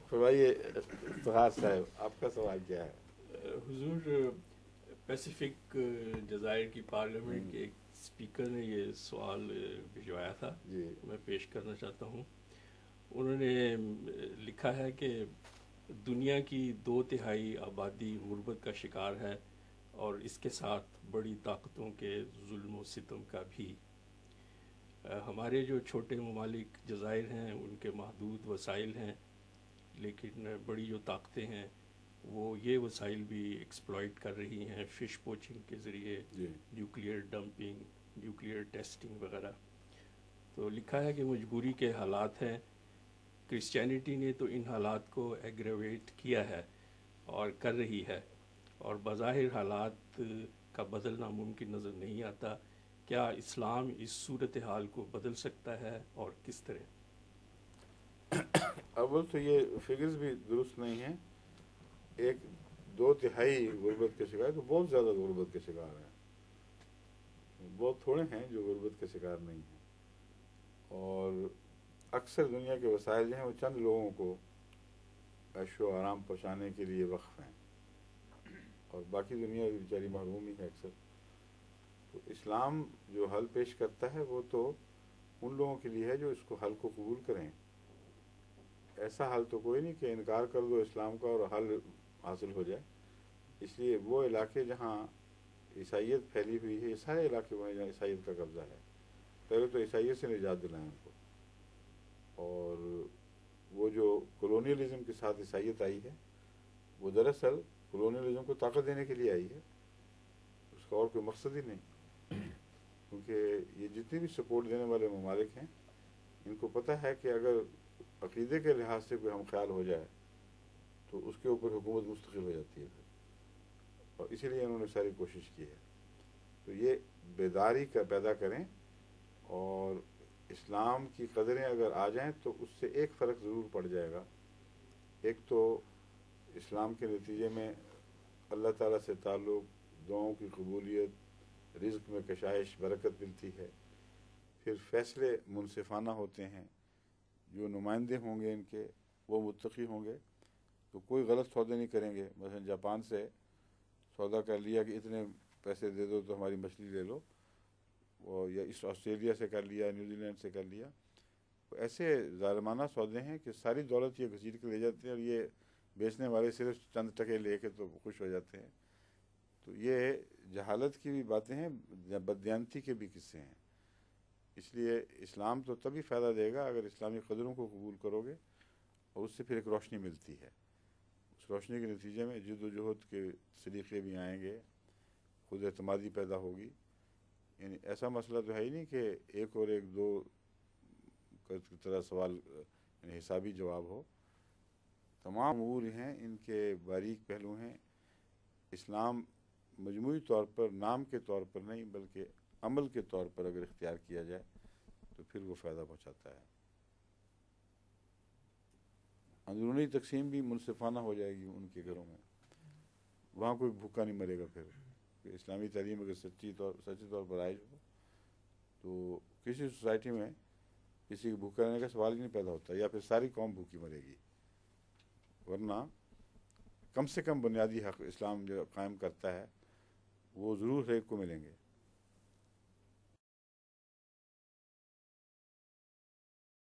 فرمائیے افتخار صاحب، آپ کا سوال کیا ہے؟ حضور، پیسیفک جزائر کی پارلیمنٹ کے ایک اسپیکر نے یہ سوال بھجوایا تھا، جی میں پیش کرنا چاہتا ہوں۔ انہوں نے لکھا ہے کہ دنیا کی 2/3 آبادی غربت کا شکار ہے، اور اس کے ساتھ بڑی طاقتوں کے ظلم و ستم کا بھی۔ ہمارے جو چھوٹے ممالک جزائر ہیں ان کے محدود وسائل ہیں، لیکن بڑی جو طاقتیں ہیں وہ یہ وسائل بھی ایکسپلائٹ کر رہی ہیں، فش پوچنگ کے ذریعے، جی نیوکلیئر ڈمپنگ، نیوکلیئر ٹیسٹنگ وغیرہ۔ تو لکھا ہے کہ مجبوری کے حالات ہیں، کرسچینٹی نے تو ان حالات کو ایگریویٹ کیا ہے اور کر رہی ہے، اور بظاہر حالات کا بدلنا ممکن نظر نہیں آتا۔ کیا اسلام اس صورتحال کو بدل سکتا ہے اور کس طرح؟ اول تو یہ فگرز بھی درست نہیں ہیں۔ 1/2 غربت کے شکار تو بہت زیادہ غربت کے شکار ہیں، بہت تھوڑے ہیں جو غربت کے شکار نہیں ہیں، اور اکثر دنیا کے وسائل جو ہیں وہ چند لوگوں کو عیش و آرام پہنچانے کے لیے وقف ہیں، اور باقی دنیا بیچاری محروم ہی ہے اکثر۔ تو اسلام جو حل پیش کرتا ہے وہ تو ان لوگوں کے لیے ہے جو اس کو حل کو قبول کریں۔ ایسا حل تو کوئی نہیں کہ انکار کر دو اسلام کا اور حل حاصل ہو جائے۔ اس لیے وہ علاقے جہاں عیسائیت پھیلی ہوئی ہے، یہ سارے علاقے میں جہاں عیسائیت کا قبضہ ہے، پہلے تو عیسائیت سے نجات دلائیں ان کو۔ اور وہ جو کولونیلزم کے ساتھ عیسائیت آئی ہے، وہ دراصل کولونیلزم کو طاقت دینے کے لیے آئی ہے، اس کا اور کوئی مقصد ہی نہیں۔ کیونکہ یہ جتنی بھی سپورٹ دینے والے ممالک ہیں، ان کو پتہ ہے کہ اگر عقیدے کے لحاظ سے کوئی ہم خیال ہو جائے تو اس کے اوپر حکومت مستقل ہو جاتی ہے، اور اسی لیے انہوں نے ساری کوشش کی ہے۔ تو یہ بیداری کا پیدا کریں، اور اسلام کی قدریں اگر آ جائیں تو اس سے ایک فرق ضرور پڑ جائے گا۔ ایک تو اسلام کے نتیجے میں اللہ تعالیٰ سے تعلق، دعاؤں کی قبولیت، رزق میں کشائش، برکت ملتی ہے، پھر فیصلے منصفانہ ہوتے ہیں، جو نمائندے ہوں گے ان کے وہ متقی ہوں گے، تو کوئی غلط سودے نہیں کریں گے۔ مثلا جاپان سے سودا کر لیا کہ اتنے پیسے دے دو تو ہماری مچھلی لے لو، یا اس آسٹریلیا سے کر لیا، نیوزی لینڈ سے کر لیا۔ تو ایسے ظالمانہ سودے ہیں کہ ساری دولت یہ گھسیٹ کے لے جاتے ہیں، اور یہ بیچنے والے صرف چند ٹکے لے کے تو خوش ہو جاتے ہیں۔ تو یہ جہالت کی بھی باتیں ہیں، بددیانتی کے بھی قصے ہیں۔ اس لیے اسلام تو تبھی فائدہ دے گا اگر اسلامی قدروں کو قبول کرو گے، اور اس سے پھر ایک روشنی ملتی ہے۔ اس روشنی کے نتیجے میں جد و جہد کے سلیقے بھی آئیں گے، خود اعتمادی پیدا ہوگی۔ یعنی ایسا مسئلہ تو ہے ہی نہیں کہ 1 اور 1 2 کی طرح سوال یعنی حسابی جواب ہو۔ تمام امور ہیں، ان کے باریک پہلو ہیں۔ اسلام مجموعی طور پر، نام کے طور پر نہیں بلکہ عمل کے طور پر اگر اختیار کیا جائے تو پھر وہ فائدہ پہنچاتا ہے۔ اندرونی تقسیم بھی منصفانہ ہو جائے گی ان کے گھروں میں، وہاں کوئی بھوکا نہیں مرے گا۔ پھر کہ اسلامی تعلیم اگر سچی طور پر رائج ہو تو کسی سوسائٹی میں کسی کو بھوکا رہنے کا سوال ہی نہیں پیدا ہوتا، یا پھر ساری قوم بھوکی مرے گی۔ ورنہ کم سے کم بنیادی حق اسلام جو قائم کرتا ہے وہ ضرور ہر ایک کو ملیں گے۔